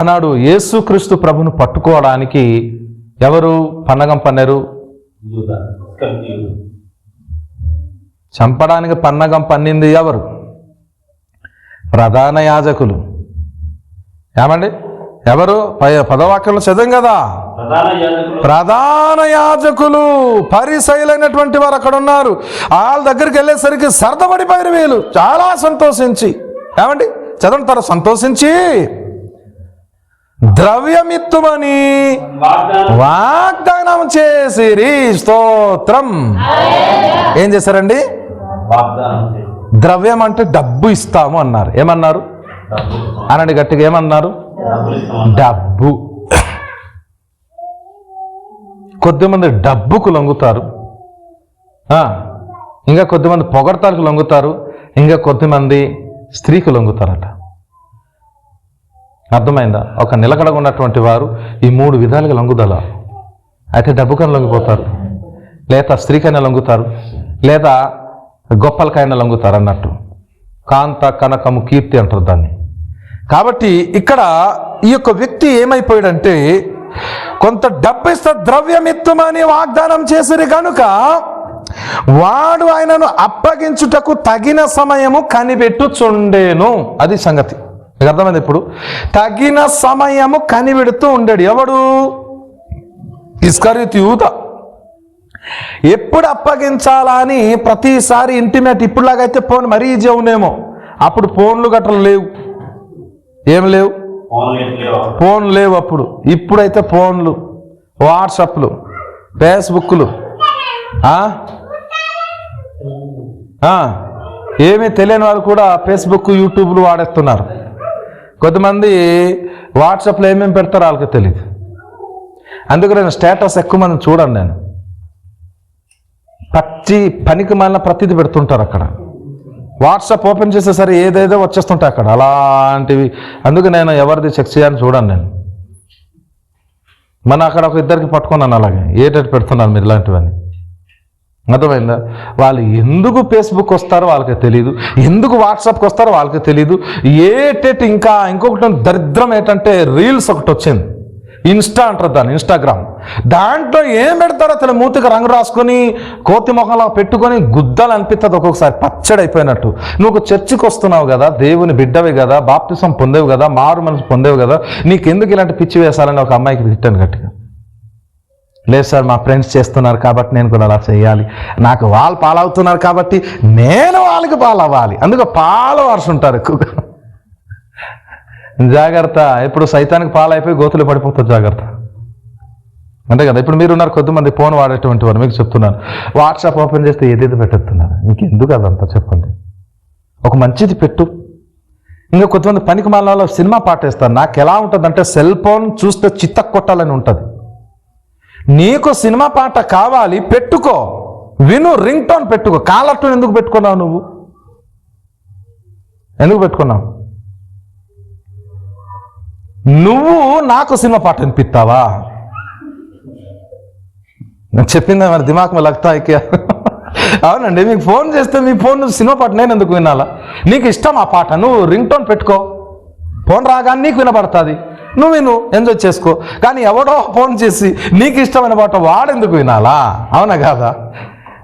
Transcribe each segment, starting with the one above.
ఆనాడు యేసుక్రీస్తు ప్రభును పట్టుకోవడానికి ఎవరు పన్నగం పన్నారు? చంపడానికి పన్నగం పన్నింది ఎవరు? ప్రధాన యాజకులు. ఏమండి ఎవరు? 10వ వాక్యంలో చదివాం కదా, ప్రధాన యాజకులు పరిసయ్యులైనటువంటి వారు అక్కడ ఉన్నారు. వాళ్ళ దగ్గరికి వెళ్ళేసరికి సరదపడిపోయారు వీళ్ళు చాలా సంతోషించి. ఏమండి చదవంటారు, సంతోషించి ద్రవ్యమిత్తుమని వాగ్దానం చేసిరి. స్తోత్రం. ఏం చేశారండి? ద్రవ్యం అంటే డబ్బు ఇస్తాము అన్నారు. ఏమన్నారు అనండి గట్టిగా, ఏమన్నారు? డబ్బు. కొద్దిమంది డబ్బుకు లొంగుతారు, ఇంకా కొద్దిమంది పొగడతాలకు లొంగుతారు, ఇంకా కొద్దిమంది స్త్రీకు లొంగుతారట. అర్థమైందా? ఒక నిలకడగా ఉన్నటువంటి వారు ఈ 3 విధాలుగా లొంగుదల. అయితే డబ్బుకైనా లొంగిపోతారు, లేదా స్త్రీకైనా లొంగుతారు, లేదా గొప్పలకైనా లొంగుతారు అన్నట్టు. కాంత కనకము కీర్తి అంటారు దాన్ని. కాబట్టి ఇక్కడ ఈ యొక్క వ్యక్తి ఏమైపోయాడంటే, కొంత డబ్బు ఇస్తే ద్రవ్యమిత్తుమని వాగ్దానం చేసిరి కనుక వాడు ఆయనను అప్పగించుటకు తగిన సమయము కనిపెట్టుచుండేను. అది సంగతి. మీకు అర్థమైంది? ఇప్పుడు తగిన సమయము కనిపెడుతూ ఉండేడు. ఎవడు? ఇస్కరియోతు యూదా. ఎప్పుడు అప్పగించాలా అని ప్రతిసారి ఇంటిమేట్. ఇప్పుడులాగైతే ఫోన్ మరీ ఈజీ అవునేమో. అప్పుడు ఫోన్లు గట్రా లేవు, ఏం లేవు, ఫోన్ లేవు అప్పుడు. ఇప్పుడైతే ఫోన్లు, వాట్సాప్లు, ఫేస్బుక్లు, ఏమీ తెలియని వాళ్ళు కూడా ఫేస్బుక్ యూట్యూబ్లు వాడేస్తున్నారు. కొంతమంది వాట్సాప్లో ఏమేమి పెడతారో వాళ్ళకి తెలియదు. అందుకు నేను స్టేటస్ ఎక్కువ మంది చూడండి. నేను పనికి మాలిన ప్రతిదీ పెడుతుంటారు అక్కడ. వాట్సాప్ ఓపెన్ చేసేసరి ఏదేదో వచ్చేస్తుంటాయి అక్కడ అలాంటివి. అందుకు నేను ఎవరిది చెక్ చేయాలని చూడండి. నేను మన అక్కడ ఒక ఇద్దరికి పట్టుకున్నాను అలాగే, ఏటట్టు పెడుతున్నాను మీరు ఇలాంటివన్నీ. అర్థమైందా? వాళ్ళు ఎందుకు ఫేస్బుక్ వస్తారో వాళ్ళకి తెలియదు, ఎందుకు వాట్సాప్కి వస్తారో వాళ్ళకి తెలియదు. ఏటేటి ఇంకా ఇంకొకటి దరిద్రం ఏంటంటే రీల్స్ ఒకటి వచ్చింది, ఇన్స్టా అంటారు దాన్ని, ఇన్స్టాగ్రామ్. దాంట్లో ఏం పెడతారో అతను మూతికి రంగు రాసుకొని కోతి మొహంలా పెట్టుకొని గుద్దలు అనిపిస్తుంది ఒక్కొక్కసారి, పచ్చడి అయిపోయినట్టు. నువ్వు చర్చికి వస్తున్నావు కదా, దేవుని బిడ్డవి కదా, బాప్తిసం పొందేవు కదా, మారు మనసు పొందేవు కదా, నీకెందుకు ఇలాంటి పిచ్చి వేసాలని ఒక అమ్మాయికి తిట్టాను గట్టిగా. లేదు సార్, మా ఫ్రెండ్స్ చేస్తున్నారు కాబట్టి నేను కూడా అలా చేయాలి, నాకు వాళ్ళు పాలవుతున్నారు కాబట్టి నేను వాళ్ళకి పాలవ్వాలి, అందుకు పాలవార్స్ ఉంటారు ఎక్కువగా. జాగ్రత్త, ఇప్పుడు సైతానికి పాలైపోయి గోతులు పడిపోతుంది, జాగ్రత్త. అంతే కదా. ఇప్పుడు మీరున్నారు కొద్దిమంది ఫోన్ వాడేటువంటి వారు, మీకు చెప్తున్నాను, వాట్సాప్ ఓపెన్ చేస్తే ఏదేది పెట్టేస్తున్నారు. ఇంకెందుకు అదంతా చెప్పండి, ఒక మంచిది పెట్టు. ఇంకా కొంతమంది పనికి మాలలో సినిమా పాటేస్తారు. నాకు ఎలా ఉంటుందంటే, సెల్ ఫోన్ చూస్తే చిత్త కొట్టాలని ఉంటుంది. నీకు సినిమా పాట కావాలి, పెట్టుకో, విను, రింగ్ టోన్ పెట్టుకో. కాలర్ టోన్ ఎందుకు పెట్టుకున్నావు? నువ్వు ఎందుకు పెట్టుకున్నావు? నువ్వు నాకు సినిమా పాట వినిపిస్తావా? నేను చెప్పిందా మరి దిమాగ్ మే లగ్తా హై క్యా? అవునండి, మీకు ఫోన్ చేస్తే మీ ఫోన్ సినిమా పాట నేను ఎందుకు వినాలా? నీకు ఇష్టం ఆ పాట, నువ్వు రింగ్ టోన్ పెట్టుకో, ఫోన్ రాగానే నీకు వినబడుతుంది, నువ్వు విను, ఎంజాయ్ చేసుకో. కానీ ఎవడో ఫోన్ చేసి నీకు ఇష్టమైన పాట వాడెందుకు వినాలా? అవునా కాదా?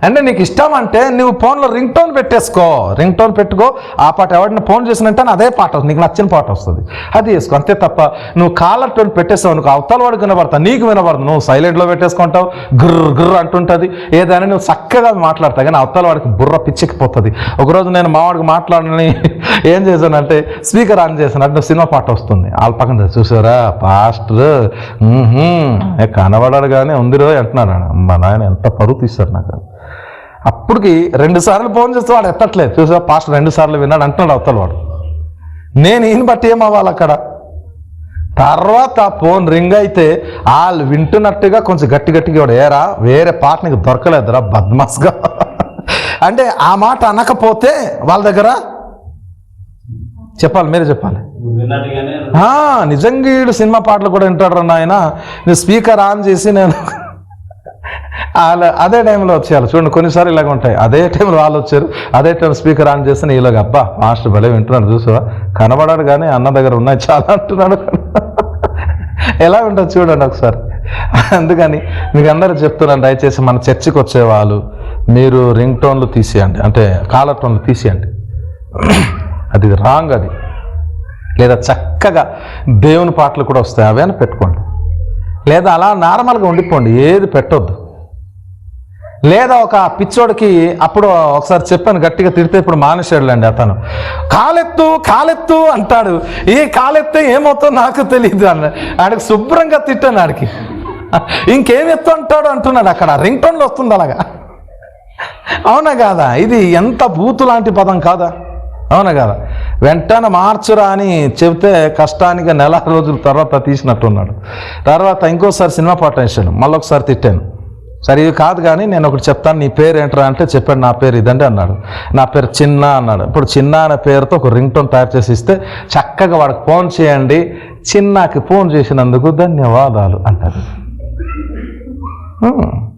అంటే నీకు ఇష్టం అంటే నువ్వు ఫోన్లో రింగ్ టోన్ పెట్టేసుకో, రింగ్ టోన్ పెట్టుకో. ఆ పాట ఎవరిని ఫోన్ చేసినంటే అదే పాట వస్తుంది, నీకు నచ్చిన పాట వస్తుంది, అది వేసుకో. అంతే తప్ప నువ్వు కాలర్ టోన్ పెట్టేస్తావు అనుకో, అవతల వాడికి వినబడతా, నీకు వినబడదు. నువ్వు సైలెంట్లో పెట్టేసుకుంటావు, గుర్ర గుర్ర అంటుంటుంది, ఏదైనా నువ్వు చక్కగా మాట్లాడతావు, కానీ అవతల వాడికి బుర్ర పిచ్చికిపోతుంది. ఒకరోజు నేను మావాడికి మాట్లాడని ఏం చేశానంటే స్పీకర్ ఆన్ చేశాను, అంటే సినిమా పాట వస్తుంది. వాళ్ళ పక్కన చూసారా పాస్టర్ కనబడాడు కానీ ఉందిరో అంటున్నాడు. మా నాయన ఎంత పరువు తీస్తారు నాకు. అప్పటికి 2 సార్లు ఫోన్ చేస్తే వాడు ఎత్తట్లేదు. చూసా పాస్టర్ 2 సార్లు విన్నాడు అంటున్నాడు అవతల వాడు. నేను ఈయన బట్టి ఏమవ్వాలి అక్కడ? తర్వాత ఫోన్ రింగ్ అయితే వాళ్ళు వింటున్నట్టుగా కొంచెం గట్టి గట్టిగా వాడు, ఏరా వేరే పాట నీకు దొరకలేదురా బద్మాస్గా అంటే ఆ మాట అనకపోతే వాళ్ళ దగ్గర చెప్పాలి, మీరే చెప్పాలి. నిజంగా వీడు సినిమా పాటలు కూడా వింటాడు రా నాయన. నేను స్పీకర్ ఆన్ చేసి నేను అదే టైంలో వచ్చేయాలి. చూడండి కొన్నిసార్లు ఇలాగ ఉంటాయి. అదే టైంలో వాళ్ళు వచ్చారు, అదే టైం స్పీకర్ ఆన్ చేస్తే ఇలాగ అబ్బా మాస్టర్ భలే వింటున్నాడు చూసావా, కనబడాడు కానీ అన్న దగ్గర ఉన్నాయి చాలా అంటున్నాడు. ఎలా ఉంటుంది చూడండి ఒకసారి. అందుకని మీకు అందరూ చెప్తున్నాను, దయచేసి మన చర్చికి వచ్చేవాళ్ళు మీరు రింగ్ టోన్లు తీసేయండి, అంటే కాలర్ టోన్లు తీసేయండి. అది రాంగ్ అది. లేదా చక్కగా దేవుని పాటలు కూడా వస్తాయి, అవే పెట్టుకోండి. లేదా అలా నార్మల్గా ఉండిపోండి, ఏది పెట్టొద్దు. లేదా ఒక పిచ్చోడికి అప్పుడు ఒకసారి చెప్పాను, గట్టిగా తిడితే ఇప్పుడు మానేశాడులేండి అతను. కాలెత్తు కాలెత్తు అంటాడు, ఏ కాలెత్తే ఏమవుతుందో నాకు తెలియదు అన్న. ఆడికి శుభ్రంగా తిట్టాను, ఆడికి ఇంకేం ఎత్తు అంటాడు అంటున్నాడు. అక్కడ రింగ్ టోన్లో వస్తుంది అలాగా. అవునా కాదా? ఇది ఎంత బూతు లాంటి పదం కాదా? అవునా కదా? వెంటనే మార్చురా అని చెబితే కష్టానికి నెల రోజుల తర్వాత తీసినట్టున్నాడు. తర్వాత ఇంకోసారి సినిమా పాట వేసాడు, మళ్ళీ ఒకసారి తిట్టాను. సరే ఇది కాదు కానీ నేను ఒకటి చెప్తాను, నీ పేరు ఏంట్రా అంటే చెప్పాడు, నా పేరు ఇదండి అన్నాడు. నా పేరు చిన్న అన్నాడు. ఇప్పుడు చిన్న అనే పేరుతో ఒక రింగ్ టోన్ తయారు చేసి ఇస్తే చక్కగా వాడికి ఫోన్ చేయండి, చిన్నకి ఫోన్ చేసినందుకు ధన్యవాదాలు అంటారు.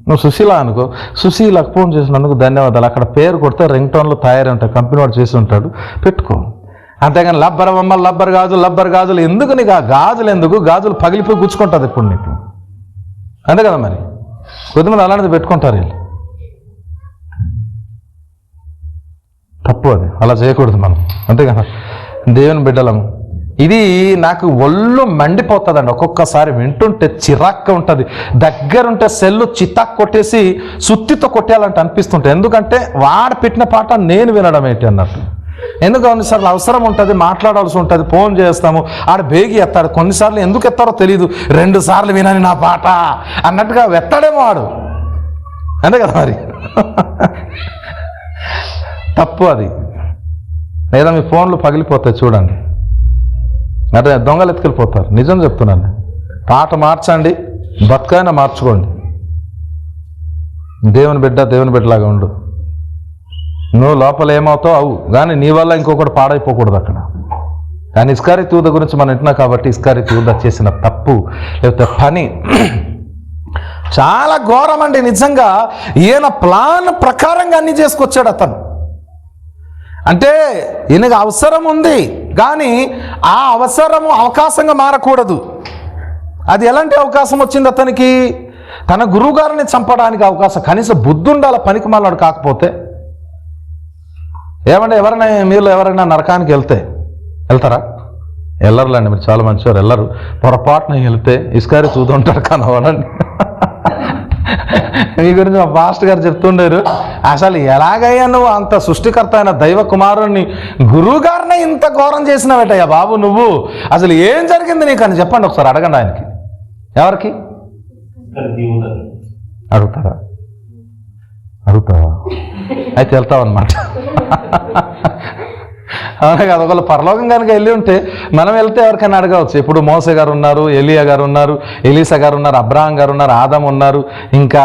నువ్వు సుశీల అనుకో, సుశీలకు ఫోన్ చేసినందుకు ధన్యవాదాలు. అక్కడ పేరు కొడితే రింగ్ టోన్లు తయారై ఉంటాయి, కంపెనీ వాడు చేసి ఉంటాడు, పెట్టుకో. అంతేగాని లబ్బర్ బొమ్మ లబ్బర్ గాజులు లబ్బర్ గాజులు ఎందుకు నీకు? ఆ గాజులు ఎందుకు? గాజులు పగిలిపోయి గుచ్చుకుంటుంది ఇప్పుడు నీకు, అంతే కదా? మరి కొద్దిమంది అలాంటిది పెట్టుకుంటారు వీళ్ళు. తప్పు అది, అలా చేయకూడదు మనం, అంతే కదా? దేవుని బిడ్డలము. ఇది నాకు ఒళ్ళు మండిపోతుందండి ఒక్కొక్కసారి, వింటుంటే చిరాక్గా ఉంటుంది. దగ్గరుంటే సెల్లు చితాక్ కొట్టేసి సుత్తితో కొట్టేయాలంటే అనిపిస్తుంటాయి. ఎందుకంటే వాడు పెట్టిన పాట నేను వినడం ఏంటి అన్నట్టు. ఎందుకు కొన్నిసార్లు అవసరం ఉంటుంది, మాట్లాడాల్సి ఉంటుంది, ఫోన్ చేస్తాము, ఆడ బేగి ఎత్తాడు. కొన్నిసార్లు ఎందుకు ఎత్తారో తెలియదు, 2 సార్లు వినని నా పాట అన్నట్టుగా ఎత్తాడేమో వాడు, అంతే కదా? మరి తప్పు అది. లేదా మీ ఫోన్లు పగిలిపోతాయి చూడండి, అదే దొంగలు ఎత్తుకెళ్ళిపోతారు. నిజం చెప్తున్నాను. పాట మార్చండి, బతుకైనా మార్చుకోండి. దేవుని బిడ్డలాగా ఉండు. నువ్వు లోపల ఏమవుతావు అవు, కానీ నీ వల్ల ఇంకొకటి పాడైపోకూడదు అక్కడ. కానీ ఇస్కారీ తూద గురించి మనం వింటున్నాం కాబట్టి, ఇస్కారీ తూద చేసిన తప్పు లేకపోతే పని చాలా ఘోరం అండి. నిజంగా ఈయన ప్లాన్ ప్రకారంగా అన్ని చేసుకొచ్చాడు అతను. అంటే ఈయనకు అవసరం ఉంది, కానీ ఆ అవసరము అవకాశంగా మారకూడదు. అది ఎలాంటి అవకాశం వచ్చింది అతనికి? తన గురువుగారిని చంపడానికి అవకాశం. కనీసం బుద్ధి ఉండాలి, పనికి మాలాడు. కాకపోతే ఏమంటే ఎవరైనా మీరు ఎవరైనా నరకానికి వెళ్తారా? వెళ్ళరులేండి, మీరు చాలా మంచివారు, వెళ్ళరు. పొరపాటున వెళ్తే ఇస్కారీ చూస్తుంటారు కనవాడండి. మీ గురించి మా పాస్టర్ గారు చెప్తుండారు, అసలు ఎలాగయ్యా నువ్వు అంత సృష్టికర్త అయిన దైవ కుమారుణ్ణి గురువు గారినే ఇంత ఘోరం చేసినావేటయ్యా బాబు నువ్వు, అసలు ఏం జరిగింది నీకు అని చెప్పండి ఒకసారి, అడగండి ఆయనకి. ఎవరికి అడుగుతావా? అయితే వెళ్తావన్నమాట. అవునా కదా? ఒకళ్ళు పరలోకం కనుక వెళ్ళి ఉంటే మనం వెళ్తే ఎవరికైనా అడగవచ్చు. ఇప్పుడు మోసే గారు ఉన్నారు, ఎలియా గారు ఉన్నారు, ఎలీసా గారు ఉన్నారు, అబ్రహాం గారు ఉన్నారు, ఆదం ఉన్నారు, ఇంకా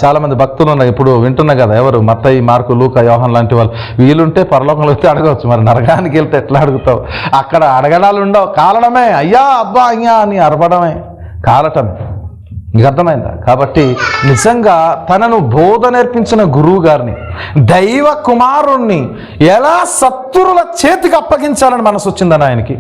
చాలామంది భక్తులు ఉన్నారు. ఇప్పుడు వింటున్నా కదా, ఎవరు మత్తయి, మార్కు, లూకా, యోహాన్ లాంటి వాళ్ళు. వీళ్ళుంటే పరలోకంలో వెళ్తే అడగవచ్చు. మరి నరకానికి వెళ్తే ఎట్లా అడుగుతావు? అక్కడ అడగడాలు ఉండవు, కాలడమే, అయ్యా అబ్బా అయ్యా అని అరపడమే, కాలటమే. నీకు అర్థమైందా? కాబట్టి నిజంగా తనను బోధ నేర్పించిన గురువు గారిని, దైవ కుమారుణ్ణి ఎలా శత్రువుల చేతికి అప్పగించాలని మనసు వచ్చిందని ఆయనకి.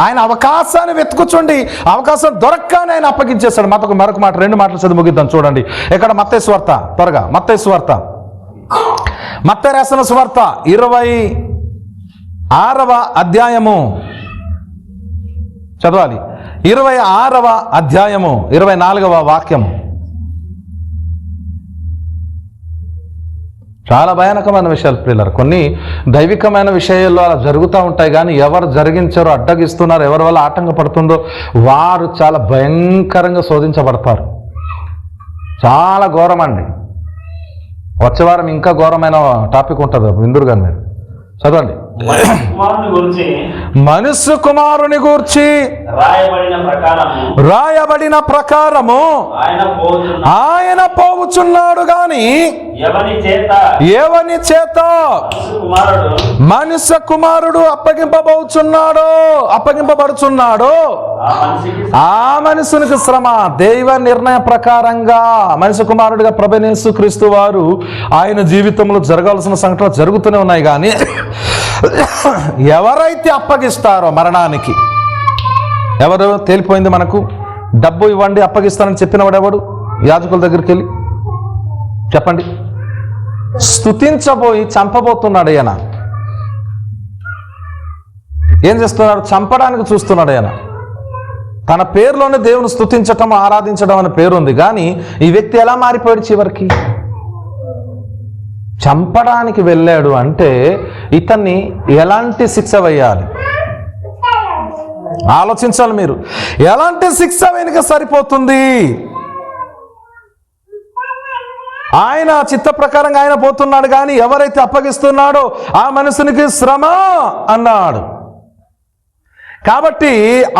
ఆయన అవకాశాన్ని వెతుకుచుండి అవకాశం దొరకగానే ఆయన అప్పగించేస్తాడు. మరొక మాట, 2 మాటలు చదివి ముగిద్దాం చూడండి. ఇక్కడ మత్తయి సువార్త, త్వరగా మత్తయి సువార్త, మత్తయి రాసిన సువార్త 26వ అధ్యాయము చదవాలి. 26వ అధ్యాయము 24వ వాక్యము. చాలా భయానకమైన విషయాలు ప్రియులారా. కొన్ని దైవికమైన విషయాల్లో అలా జరుగుతూ ఉంటాయి, కానీ ఎవరు జరిగించారో, అడ్డగిస్తున్నారో, ఎవరి వల్ల ఆటంకపడుతుందో వారు చాలా భయంకరంగా శోధించబడతారు. చాలా ఘోరం అండి. వచ్చే వారం ఇంకా ఘోరమైన టాపిక్ ఉంటుంది, విందురు కానీ మీరు చదవండి. మనుష్య కుమారుని గూర్చి రాయబడిన ప్రకారము ఆయన పోవుచున్నాడు గాని ఎవని చేత మనుష్య కుమారుడు అప్పగింపబడుచున్నాడో ఆ మనుషునికి శ్రమ. దైవ నిర్ణయ ప్రకారంగా మనుష్య కుమారుడిగా ప్రభువైన యేసుక్రీస్తు వారు ఆయన జీవితంలో జరగాల్సిన సంఘటనలు జరుగుతూనే ఉన్నాయి. కానీ ఎవరైతే అప్పగిస్తారో మరణానికి, ఎవరు తేలిపోయింది మనకు. డబ్బు ఇవ్వండి అప్పగిస్తానని చెప్పినవాడు ఎవడు? యాజకుల దగ్గరికి వెళ్ళి చెప్పండి. స్తుతించబోయి చంపబోతున్నాడు ఆయన. ఏం చేస్తున్నాడు? చంపడానికి చూస్తున్నాడు ఆయన. తన పేరులోనే దేవుని స్తుతించటం ఆరాధించడం అనే పేరు ఉంది, కానీ ఈ వ్యక్తి ఎలా మారిపోయాడు చివరికి? చంపడానికి వెళ్ళాడు అంటే ఇతన్ని ఎలాంటి శిక్ష వేయాలి ఆలోచించాలి మీరు. ఎలాంటి శిక్ష వెనుక సరిపోతుంది? ఆయన చిత్త ప్రకారంగా ఆయన పోతున్నాడు, కానీ ఎవరైతే అప్పగిస్తున్నాడో ఆ మనుషునికి శ్రమ అన్నాడు. కాబట్టి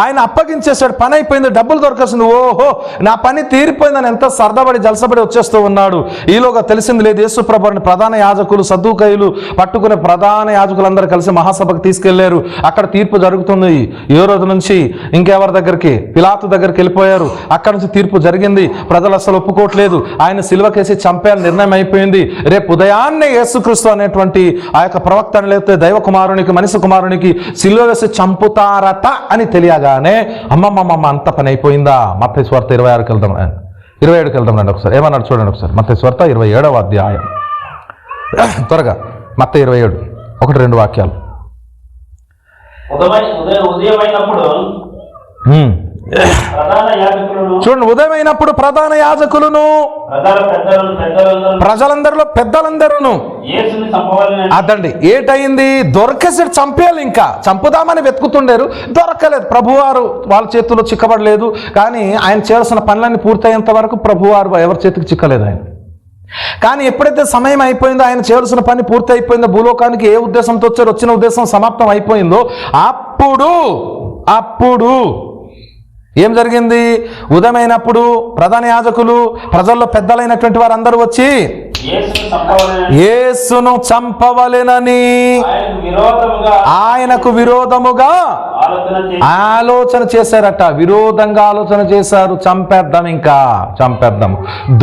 ఆయన అప్పగించేశాడు. పని అయిపోయింది, డబ్బులు దొరకాల్సింది. ఓహో నా పని తీరిపోయిందని ఎంత సరదాపడి జలసబడి వచ్చేస్తూ ఉన్నాడు. ఈలోగా తెలిసింది లేదు. యేసు ప్రభువుని ప్రధాన యాజకులు సద్దూకయ్యులు పట్టుకునే ప్రధాన యాజకులందరూ కలిసి మహాసభకు తీసుకెళ్లారు. అక్కడ తీర్పు జరుగుతుంది. ఏ రోజు నుంచి ఇంకెవరి దగ్గరికి? పిలాతు దగ్గరికి వెళ్ళిపోయారు. అక్కడ నుంచి తీర్పు జరిగింది. ప్రజలు అసలు ఒప్పుకోవట్లేదు. ఆయన సిలువకేసి చంపేయాలని నిర్ణయం అయిపోయింది. రేపు ఉదయాన్నే యేసుక్రీస్తు అనేటువంటి ఆ యొక్క ప్రవక్తను లేకపోతే దైవ కుమారునికి మనిషి కుమారునికి సిలువ వేసి చంపుతారా అని తెలియగానే అమ్మమ్మమ్మ అంత పని అయిపోయిందా? మత్తయి సువార్త 27కి వెళ్దాం రండి ఒకసారి. ఏమన్నాడు చూడండి ఒకసారి. మత్తయి సువార్త 27వ అధ్యాయం, త్వరగా. మత్తయి 27 1-2 వాక్యాలు. చూడండి, ఉదయమైనప్పుడు ప్రధాన యాజకులను ప్రజలందరిలో పెద్దలందరూ అదండి ఏటయింది? దొరకేసాడు. చంపేయాలి, ఇంకా చంపుదామని వెతుకుతుండారు, దొరకలేదు. ప్రభువారు వాళ్ళ చేతుల్లో చిక్కబడలేదు. కానీ ఆయన చేయాల్సిన పనులన్నీ పూర్తయ్యేంత వరకు ప్రభువారు ఎవరి చేతికి చిక్కలేదు ఆయన. కానీ ఎప్పుడైతే సమయం అయిపోయిందో, ఆయన చేయాల్సిన పని పూర్తి అయిపోయిందో, భూలోకానికి ఏ ఉద్దేశంతో వచ్చారో వచ్చిన ఉద్దేశం సమాప్తం అయిపోయిందో, అప్పుడు ఏం జరిగింది? ఉదయమైనప్పుడు ప్రధాన యాజకులు ప్రజల్లో పెద్దలైనటువంటి వారందరూ వచ్చి యేసును చంపవలెనని ఆయనకు విరోధముగా ఆలోచన చేశారట. విరోధంగా ఆలోచన చేశారు. చంపేద్దాం.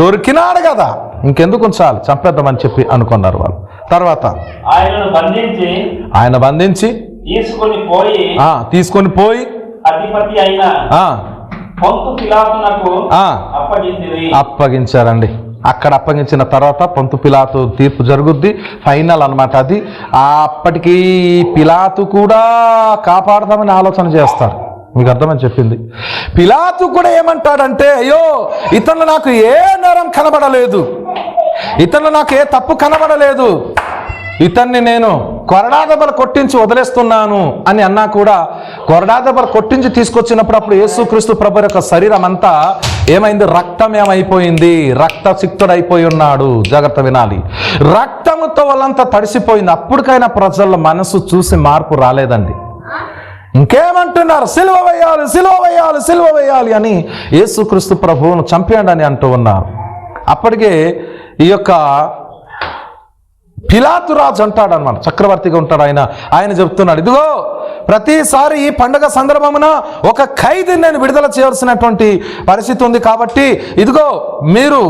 దొరికినాడు కదా, ఇంకెందుకు ఉంచాలి, చంపేద్దామని చెప్పి అనుకున్నారు వాళ్ళు. తర్వాత ఆయన బంధించి తీసుకొని పోయి అప్పగించారండి. అక్కడ అప్పగించిన తర్వాత పొంతు పిలాతు తీర్పు జరుగుద్ది, ఫైనల్ అన్నమాట అది. అప్పటికి పిలాతు కూడా కాపాడదామని ఆలోచన చేస్తారు. మీకు అర్థమని చెప్పింది. పిలాతు కూడా ఏమంటాడంటే, అయ్యో ఇతను నాకు ఏ నేరం కనబడలేదు, ఇతను నాకు ఏ తప్పు కనబడలేదు, ఇతన్ని నేను కొరడాదెబ్బలు కొట్టించి వదిలేస్తున్నాను అని అన్నా కూడా కొరడాదెబ్బలు కొట్టించి తీసుకొచ్చినప్పుడు అప్పుడు యేసుక్రీస్తు ప్రభు యొక్క శరీరం అంతా ఏమైంది? రక్తం ఏమైపోయింది? రక్తసిక్తుడైపోయి ఉన్నాడు. జాగ్రత్త వినాలి. రక్తముతో వాళ్ళంతా తడిసిపోయింది. అప్పటికైనా ప్రజల మనసు చూసి మార్పు రాలేదండి. ఇంకేమంటున్నారు? సిలువ వేయాలి అని యేసుక్రీస్తు ప్రభువును చంపేయండి అని అంటూ ఉన్నారు. అప్పటికే ఈ యొక్క పిలాతు రాజు అంటాడు అన్నమాట, చక్రవర్తిగా ఉంటాడు ఆయన చెప్తున్నాడు, ఇదిగో ప్రతిసారి ఈ పండుగ సందర్భమున ఒక ఖైదీని నేను విడుదల చేయాల్సినటువంటి పరిస్థితి ఉంది. కాబట్టి ఇదిగో మీరు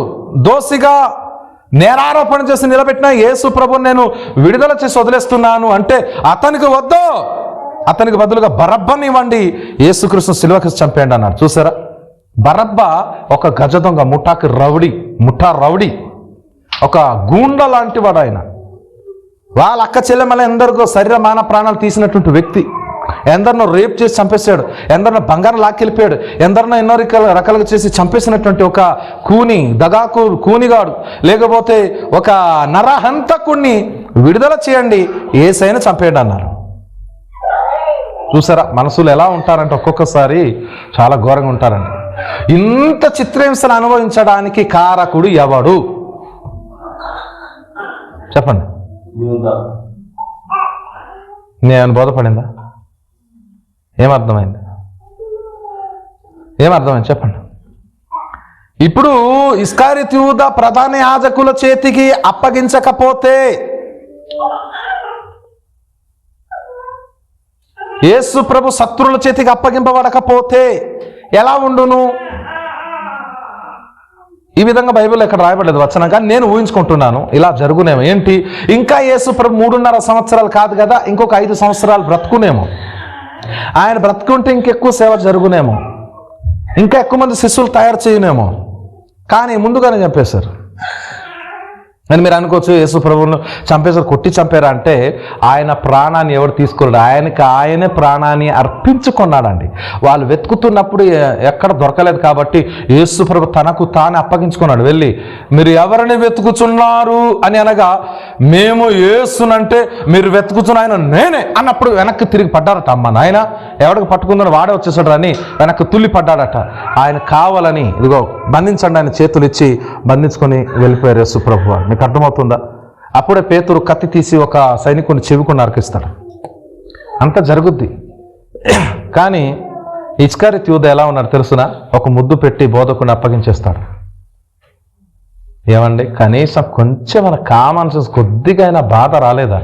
దోషిగా నేరారోపణ చేసి నిలబెట్టిన యేసు ప్రభుని నేను విడుదల చేసి వదిలేస్తున్నాను అంటే అతనికి వద్దు, అతనికి బదులుగా బరబ్బని ఇవ్వండి, యేసుక్రీస్తు సిలువకి చంపేయండి అన్నాడు. చూసారా? బరబ్బ ఒక గజ దొంగ, ముఠా రౌడీ, ఒక గూండ లాంటి వాడు ఆయన. వాళ్ళ అక్క చెల్లెమ్మల ఎందరికో శరీర మాన ప్రాణాలు తీసినటువంటి వ్యక్తి. ఎందరినో రేప్ చేసి చంపేశాడు, ఎందరినో బంగారం లాక్కెళ్ళిపోయాడు, ఎందరినో ఎన్నో రకాలుగా చేసి చంపేసినటువంటి ఒక కూనిగాడు, లేకపోతే ఒక నరహంతకుణ్ణి విడుదల చేయండి, యేసయ్యను చంపేయండి అన్నారు. చూసారా మనసులు ఎలా ఉంటారంటే ఒక్కొక్కసారి చాలా ఘోరంగా ఉంటారండి. ఇంత చిత్రహింసను అనుభవించడానికి కారకుడు ఎవడు చెప్పండి? నేను బోధపడిందా? ఏమర్థమైంది? ఏమర్థమైంది చెప్పండి. ఇప్పుడు ఇస్కారియోతు యూదా ప్రధాన యాజకుల చేతికి అప్పగించకపోతే, యేసు ప్రభు శత్రువుల చేతికి అప్పగింపబడకపోతే ఎలా ఉండును? ఈ విధంగా బైబిల్ ఎక్కడ రాయబడలేదు వచనం, కానీ నేను ఊహించుకుంటున్నాను ఇలా జరుగునేమో. ఏంటి, ఇంకా యేసు ప్రభు 3.5 సంవత్సరాలు కాదు కదా, ఇంకొక 5 సంవత్సరాలు బ్రతుకునేమో. ఆయన బ్రతుకుంటే ఇంకెక్కువ సేవ జరుగునేమో, ఇంకా ఎక్కువ మంది శిష్యులు తయారు చేయనేమో. కానీ ముందుగానే చంపేశారు. అని మీరు అనుకోవచ్చు, యేసు ప్రభువును చంపేశారు, కొట్టి చంపారా అంటే, ఆయన ప్రాణాన్ని ఎవరు తీసుకోలేడు, ఆయనే ప్రాణాన్ని అర్పించుకున్నాడండి. వాళ్ళు వెతుకుతున్నప్పుడు ఎక్కడ దొరకలేదు కాబట్టి యేసు ప్రభు తనకు తానే అప్పగించుకున్నాడు. వెళ్ళి మీరు ఎవరిని వెతుకుతున్నారు అని అనగా, మేము యేసునంటే మీరు వెతుకుతున్న ఆయన నేనే అన్నప్పుడు వెనక్కి తిరిగి పడ్డారట. అమ్మ నాయన, ఎవరికి పట్టుకుందని వాడే వచ్చేసాడు అని వెనక్కి తుల్లి పడ్డాడట. ఆయన కావాలని ఇదిగో బంధించండి ఆయన చేతులు ఇచ్చి బంధించుకొని వెళ్ళిపోయారు యేసు ప్రభు. మీకు అర్థమవుతుందా? అప్పుడే పేతురు కత్తి తీసి ఒక సైనికుని చెవికొని నరికిస్తాడు. అంత జరుగుద్ది. కానీ ఇస్కారియోతు యూదా ఎలా ఉన్నాడు తెలుసునా? ఒక ముద్దు పెట్టి బోధకుని అప్పగించేస్తాడు. ఏమండి, కనీసం కొంచెం మన కామన్ సెన్స్ కొద్దిగా అయినా బాధ రాలేదా?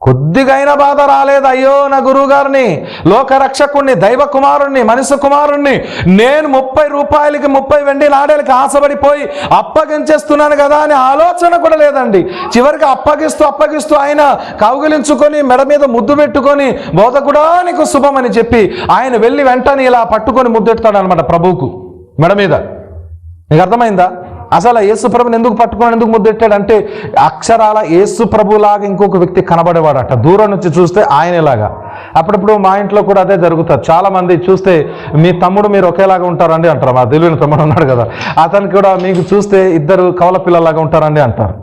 కొద్దిగైనా బాధ రాలేదు? అయ్యో నా గురువు గారిని, లోకరక్షకుణ్ణి, దైవ కుమారుణ్ణి, మనిషి కుమారుణ్ణి నేను 30 రూపాయలకి 30 వెండి నాణేలకి ఆశపడిపోయి అప్పగించేస్తున్నాను కదా అని ఆలోచన కూడా లేదండి. చివరికి అప్పగిస్తూ ఆయన కౌగిలించుకొని మెడ మీద ముద్దు పెట్టుకొని బోధకుడా నీకు శుభమని చెప్పి ఆయన వెళ్ళి వెంటనే ఇలా పట్టుకొని ముద్దెడతాడు అనమాట ప్రభువుకు మెడ మీద. మీకు అర్థమైందా? అసలు యేసు ప్రభుని ఎందుకు పట్టుకొని ఎందుకు ముద్దెట్టాడంటే, అక్షరాల యేసు ప్రభులాగా ఇంకొక వ్యక్తి కనబడేవాడట. దూరం నుంచి చూస్తే ఆయనలాగా. అప్పుడప్పుడు మా ఇంట్లో కూడా అదే జరుగుతుంది. చాలా మంది చూస్తే మీ తమ్ముడు మీరు ఒకేలాగా ఉంటారండి అంటారు. మా తెలివిన తమ్ముడు ఉన్నాడు కదా, అతనికి కూడా మీకు చూస్తే ఇద్దరు కవల పిల్లలాగా ఉంటారండి అంటారు.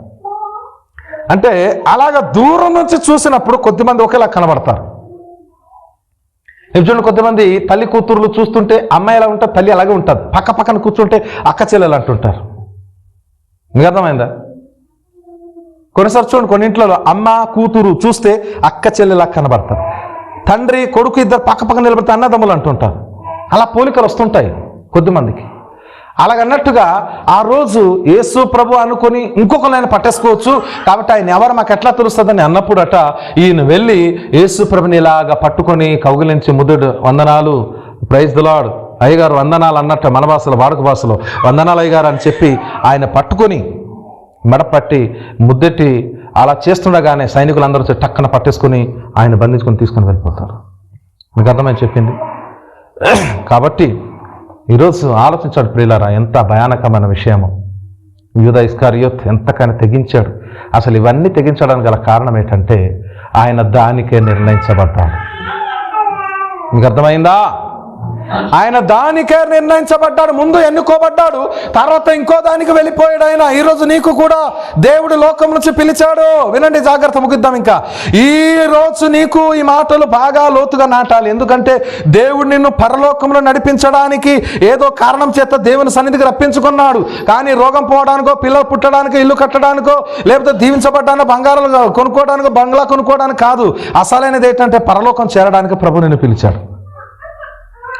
అంటే అలాగా దూరం నుంచి చూసినప్పుడు కొద్దిమంది ఒకేలా కనబడతారు. చూడండి, కొంతమంది తల్లి కూతుర్లు చూస్తుంటే అమ్మాయి ఎలా ఉంటుంది, తల్లి అలాగే ఉంటుంది. పక్క పక్కన కూర్చుంటే అక్క చెల్లెలు అంటుంటారు. మీకు అర్థమైందా? కొన్నిసార్లు చూడండి, కొన్ని ఇంట్లో అమ్మ కూతురు చూస్తే అక్క చెల్లెలా కనబడతారు. తండ్రి కొడుకు ఇద్దరు పక్క పక్కన నిలబడితే అన్నదమ్ములు అంటుంటారు. అలా పోలికలు వస్తుంటాయి కొద్దిమందికి. అలాగన్నట్టుగా ఆ రోజు యేసు ప్రభు అనుకొని ఇంకొకరు ఆయన పట్టేసుకోవచ్చు కాబట్టి ఆయన ఎవరు మాకు ఎట్లా తెలుస్తుందని అన్నప్పుడట ఈయన వెళ్ళి యేసు ప్రభుని ఇలాగా పట్టుకొని కౌగిలించి ముద్దుడు, వందనాలు, ప్రైజ్ ది లార్డ్, అయ్యగారు వందనాలు అన్నట్టు మన భాషలో, వాడుక భాషలో వందనాలు అయ్యగారు అని చెప్పి ఆయన పట్టుకొని మెడపట్టి ముద్దెట్టి అలా చేస్తుండగానే సైనికులందరూ వచ్చి టక్కన పట్టేసుకొని ఆయన బంధించుకొని తీసుకొని వెళ్ళిపోతారు. మీకు అర్థమని చెప్పింది. కాబట్టి ఈరోజు ఆలోచించాడు ప్రియులారా, ఎంత భయానకమైన విషయము. యూదా ఇస్కారియోతు ఎంతకైనా తెగించాడు. అసలు ఇవన్నీ తెగించడానికి గల కారణం ఏంటంటే ఆయన దానికే నిర్ణయించబడ్డాడు. మీకు అర్థమైందా? ఆయన దానికే నిర్ణయించబడ్డాడు. ముందు ఎన్నుకోబడ్డాడు, తర్వాత ఇంకో దానికి వెళ్ళిపోయాడు ఆయన. ఈరోజు నీకు కూడా దేవుడు లోకం నుంచి పిలిచాడు. వినండి, జాగ్రత్త, ముగిద్దాం. ఇంకా ఈ రోజు నీకు ఈ మాటలు బాగా లోతుగా నాటాలి. ఎందుకంటే దేవుడు నిన్ను పరలోకంలో నడిపించడానికి ఏదో కారణం చేత దేవుని సన్నిధికి రప్పించుకున్నాడు. కానీ రోగం పోవడానికో, పిల్లలు పుట్టడానికో, ఇల్లు కట్టడానికో, లేకపోతే దీవించబడ్డానికో, బంగారాలు కొనుక్కోవడానికో, బంగ్లా కొనుక్కోవడానికి కాదు. అసలైనది ఏంటంటే పరలోకం చేరడానికి ప్రభు నిన్ను పిలిచాడు.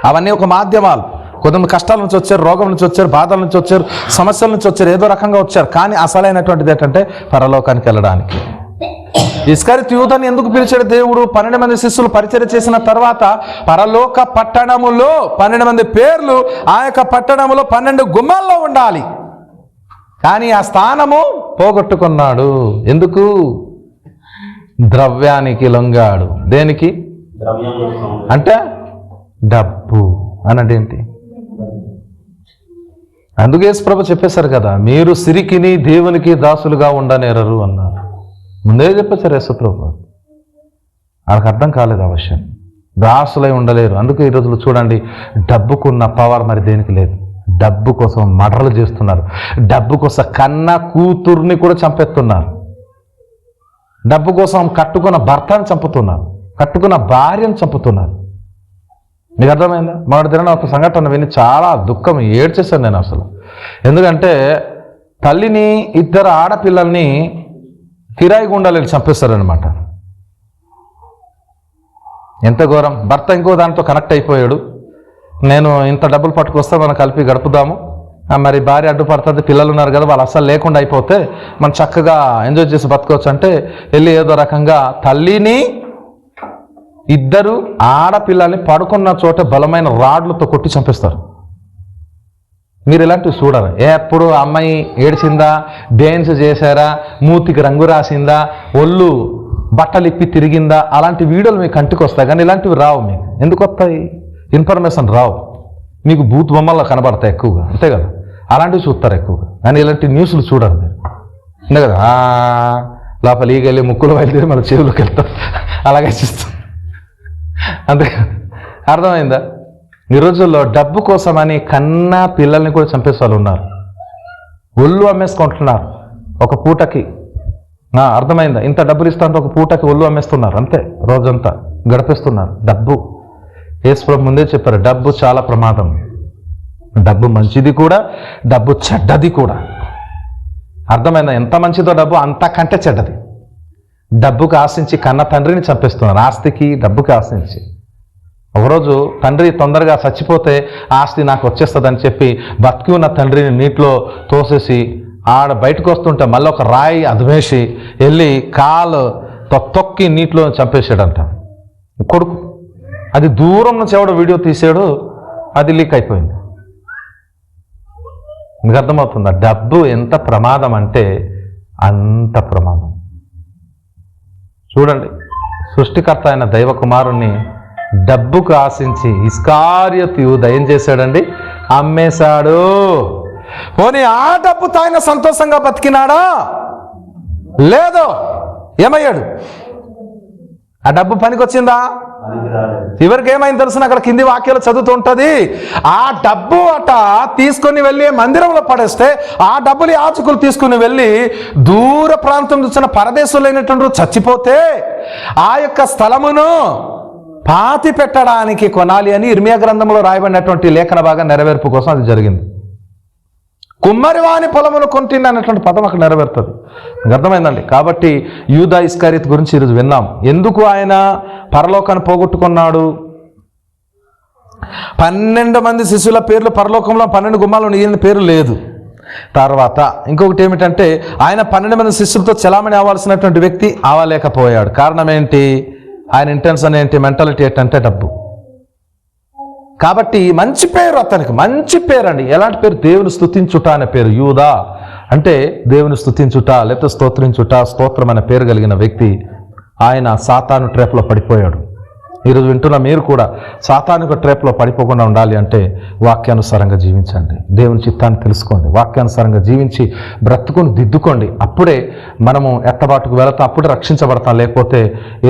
అవన్నీ ఒక మాధ్యమాలు. కొంతమంది కష్టాల నుంచి వచ్చారు, రోగం నుంచి వచ్చారు, బాధల నుంచి వచ్చారు, సమస్యల నుంచి వచ్చారు, ఏదో రకంగా వచ్చారు. కానీ అసలైనటువంటిది ఏంటంటే పరలోకానికి వెళ్ళడానికి. ఇస్కారియోతు యూదాని ఎందుకు పిలిచాడు దేవుడు? 12 మంది శిష్యులు పరిచర్య చేసిన తర్వాత పరలోక పట్టణములో 12 మంది పేర్లు ఆ యొక్క పట్టణములో 12 గుమ్మాల్లో ఉండాలి. కానీ ఆ స్థానము పోగొట్టుకున్నాడు. ఎందుకు? ద్రవ్యానికి లొంగాడు. దేనికి? అంటే డబ్బు అన్నది ఏంటి? అందుకే యేసు ప్రభు చెప్పేశారు కదా, మీరు సిరికిని దేవునికి దాసులుగా ఉండనేరరు అన్నారు. ముందే చెప్పేశారు యేసు ప్రభు. వాళ్ళకి అర్థం కాలేదు ఆ విషయం. దాసులై ఉండలేరు. అందుకే ఈ రోజులు చూడండి, డబ్బుకున్న పవర్ మరి దేనికి లేదు. డబ్బు కోసం మర్డర్లు చేస్తున్నారు. డబ్బు కోసం కన్న కూతుర్ని కూడా చంపేస్తున్నారు. డబ్బు కోసం కట్టుకున్న భర్తను చంపుతున్నారు, కట్టుకున్న భార్యను చంపుతున్నారు. మీకు అర్థమైందా? మొదటి దిన ఒక సంఘటన విని చాలా దుఃఖం ఏడ్చేశాను నేను అసలు. ఎందుకంటే తల్లిని, 2 ఆడపిల్లల్ని కిరాయి గుండాలు వెళ్ళి చంపేస్తారనమాట. ఎంత ఘోరం. భర్త ఇంకో దాంతో కనెక్ట్ అయిపోయాడు, నేను ఇంత డబ్బులు పట్టుకొస్తే మనం కలిపి గడుపుదాము, మరి భార్య అడ్డుపడుతుంది, పిల్లలు ఉన్నారు కదా, వాళ్ళు అస్సలు లేకుండా అయిపోతే మనం చక్కగా ఎంజాయ్ చేసి బతకవచ్చు అంటే వెళ్ళి ఏదో రకంగా తల్లిని, ఇద్దరు ఆడపిల్లల్ని పడుకున్న చోట బలమైన రాడ్లతో కొట్టి చంపేస్తారు. మీరు ఇలాంటివి చూడరు. ఎప్పుడు అమ్మాయి ఏడిసిందా, డ్యాన్స్ చేశారా, మూతికి రంగు రాసిందా, ఒళ్ళు బట్టలు ఇప్పి తిరిగిందా, అలాంటి వీడియోలు మీకు కంటికి వస్తాయి. కానీ ఇలాంటివి రావు. మీకు ఎందుకు వస్తాయి? ఇన్ఫర్మేషన్ రావు. మీకు బూత్ బొమ్మల్లో కనబడతాయి ఎక్కువగా, అంతే కదా, అలాంటివి చూస్తారు ఎక్కువగా. కానీ ఇలాంటి న్యూస్లు చూడరు మీరు, అంతే కదా. లోపల ఈగెళ్ళి ముక్కులు బయలుదేరి మన చెవులకు వెళ్తాం, అలాగే చూస్తాం, అంతే. అర్థమైందా? ఈ రోజుల్లో డబ్బు కోసమని కన్నా పిల్లల్ని కూడా చంపేసే వాళ్ళు ఉన్నారు. ఒళ్ళు అమ్మేసుకుంటున్నారు ఒక పూటకి. అర్థమైందా? ఇంత డబ్బులు ఇస్తాంటే ఒక పూటకి ఒళ్ళు అమ్మేస్తున్నారు, అంతే. రోజంతా గడిపిస్తున్నారు. డబ్బు, యేసుప్రభు ముందే చెప్పారు, డబ్బు చాలా ప్రమాదం. డబ్బు మంచిది కూడా, డబ్బు చెడ్డది కూడా. అర్థమైందా? ఎంత మంచిదో డబ్బు అంతకంటే చెడ్డది. డబ్బుకి ఆశించి కన్న తండ్రిని చంపేస్తున్నారు, ఆస్తికి డబ్బుకి ఆశించి. ఒకరోజు తండ్రి తొందరగా చచ్చిపోతే ఆస్తి నాకు వచ్చేస్తుందని చెప్పి బతికి ఉన్న తండ్రిని నీటిలో తోసేసి ఆడ బయటకు వస్తుంటే మళ్ళీ ఒక రాయి అదుమేసి వెళ్ళి కాలు తొక్కి నీటిలో చంపేసాడంట కొడుకు. అది దూరం నుంచి ఎవడో వీడియో తీసాడు, అది లీక్ అయిపోయింది. మీకు అర్థమవుతుందా? డబ్బు ఎంత ప్రమాదం అంటే అంత ప్రమాదం. చూడండి, సృష్టికర్త అయిన దైవ కుమారుణ్ణి డబ్బుకు ఆశించి ఇస్కారియోతు యూదా ఏం చేశాడండి? అమ్మేశాడు. పోనీ ఆ డబ్బుతో ఆయన సంతోషంగా బతికినాడా? లేదు. ఏమయ్యాడు? ఆ డబ్బు పనికొచ్చిందా? చివరికి ఏమైంది తెలుసు? అక్కడ కింది వాక్యాలు చదువుతుంటది, ఆ డబ్బు అట తీసుకొని వెళ్ళి మందిరంలో పడేస్తే ఆ డబ్బులు యాజకులు తీసుకుని వెళ్ళి దూర ప్రాంతం చూసిన పరదేశులైనటువంటి చచ్చిపోతే ఆ యొక్క స్థలమును పాతి పెట్టడానికి కొనాలి అని ఇర్మియా గ్రంథంలో రాయబడినటువంటి లేఖన భాగం నెరవేర్పు కోసం అది జరిగింది. కుమ్మరివాని పొలమును కొంటిండి అన్నటువంటి పదం అక్కడ నెరవేరుతుంది. అర్థమైందండి? కాబట్టి యూదా ఇస్కారియోతు గురించి ఈరోజు విన్నాం. ఎందుకు ఆయన పరలోకాన్ని పోగొట్టుకున్నాడు? 12 మంది శిష్యుల పేర్లు పరలోకంలో 12 గుమ్మాలు ఈయన పేరు లేదు. తర్వాత ఇంకొకటి ఏమిటంటే ఆయన 12 మంది శిష్యులతో చలామణి అవ్వాల్సినటువంటి వ్యక్తి అవ్వలేకపోయాడు. కారణం ఏంటి? ఆయన ఇంటెన్షన్ ఏంటి? మెంటాలిటీ ఏంటంటే డబ్బు. కాబట్టి మంచి పేరు, అతనికి మంచి పేరు అండి. ఎలాంటి పేరు? దేవుని స్తుతించుట అనే పేరు. యూదా అంటే దేవుని స్తుతించుట, లేకపోతే స్తోత్రించుట, స్తోత్రం అనే పేరు కలిగిన వ్యక్తి. ఆయన సాతాను ట్రాప్లో పడిపోయాడు. ఈరోజు వింటున్న మీరు కూడా సాతానుక ట్రాప్లో పడిపోకుండా ఉండాలి అంటే వాక్యానుసారంగా జీవించండి, దేవుని చిత్తాన్ని తెలుసుకోండి, వాక్యానుసారంగా జీవించి బ్రతుకుని దిద్దుకోండి. అప్పుడే మనము ఎత్తబాటుకు వెళతాం, అప్పుడే రక్షించబడతాం. లేకపోతే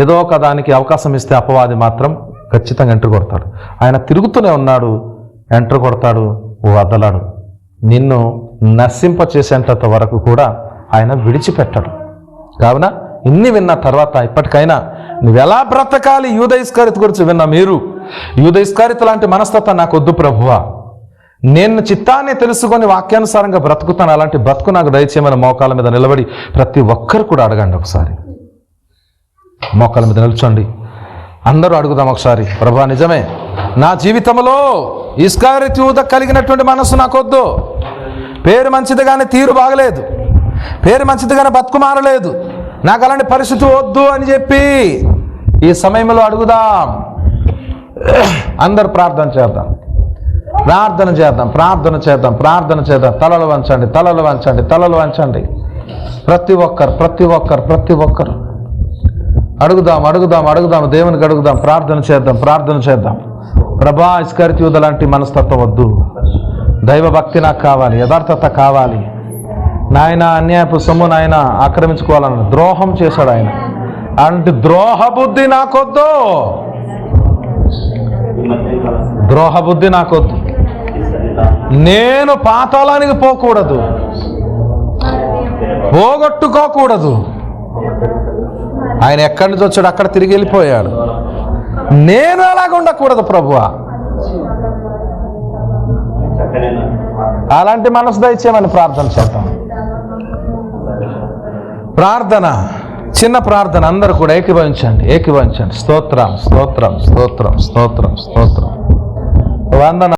ఏదో ఒక దానికి అవకాశం ఇస్తే అపవాది మాత్రం ఖచ్చితంగా ఎంటర్ కొడతాడు. ఆయన తిరుగుతూనే ఉన్నాడు, ఎంటర్ కొడతాడు, వదలాడు. నిన్ను నశింప చేసేంత వరకు కూడా ఆయన విడిచిపెట్టాడు. కావున ఇన్ని విన్న తర్వాత ఇప్పటికైనా నువ్వు ఎలా బ్రతకాలి? యూదా ఇస్కారియోతు గురించి విన్నా మీరు, యూదా ఇస్కారియోతు లాంటి మనస్తత్వం నాకు వద్దు ప్రభువా, నేను చిత్తాన్ని తెలుసుకొని వాక్యానుసారంగా బ్రతుకుతాను, అలాంటి బ్రతుకు నాకు దయచేయమని మోకాల మీద నిలబడి ప్రతి ఒక్కరు కూడా అడగండి. ఒకసారి మోకాల మీద నిల్చోండి, అందరూ అడుగుదాం ఒకసారి. ప్రభువా, నిజమే నా జీవితంలో ఇస్కారియోతు యూదా కలిగినటువంటి మనసు నాకొద్దు. పేరు మంచిది కానీ తీరు బాగలేదు, పేరు మంచిది కానీ బతుకు మారలేదు, నాకు అలాంటి పరిస్థితి వద్దు అని చెప్పి ఈ సమయంలో అడుగుదాం. అందరు ప్రార్థన చేద్దాం, ప్రార్థన చేద్దాం, ప్రార్థన చేద్దాం, ప్రార్థన చేద్దాం. తలలు వంచండి, తలలు వంచండి, తలలు వంచండి. ప్రతి ఒక్కరు అడుగుదాం, అడుగుదాం, అడుగుదాం, దేవునికి అడుగుదాం, ప్రార్థన చేద్దాం, ప్రార్థన చేద్దాం. ప్రభా, ఇస్కారియోతు యూదా లాంటి మనస్తత్వం వద్దు. దైవభక్తి నాకు కావాలి, యథార్థత కావాలి. నాయన అన్యాయపు సొమ్ము నాయన ఆక్రమించుకోవాలని ద్రోహం చేశాడు ఆయన. అంటే ద్రోహ బుద్ధి నాకొద్దు, ద్రోహ బుద్ధి నాకొద్దు. నేను పాతాళానికి పోకూడదు, పోగొట్టుకోకూడదు. ఆయన ఎక్కడి నుంచి వచ్చాడు అక్కడ తిరిగి వెళ్ళిపోయాడు. నేను అలాగ ఉండకూడదు ప్రభువా. అలాంటి మనసు దయచేయమని ప్రార్థన చేద్దాం. ప్రార్థన, చిన్న ప్రార్థన అందరూ కూడా ఏకీభవించండి. స్తోత్రం స్తోత్రం స్తోత్రం స్తోత్రం స్తోత్రం స్తోత్రం. వందన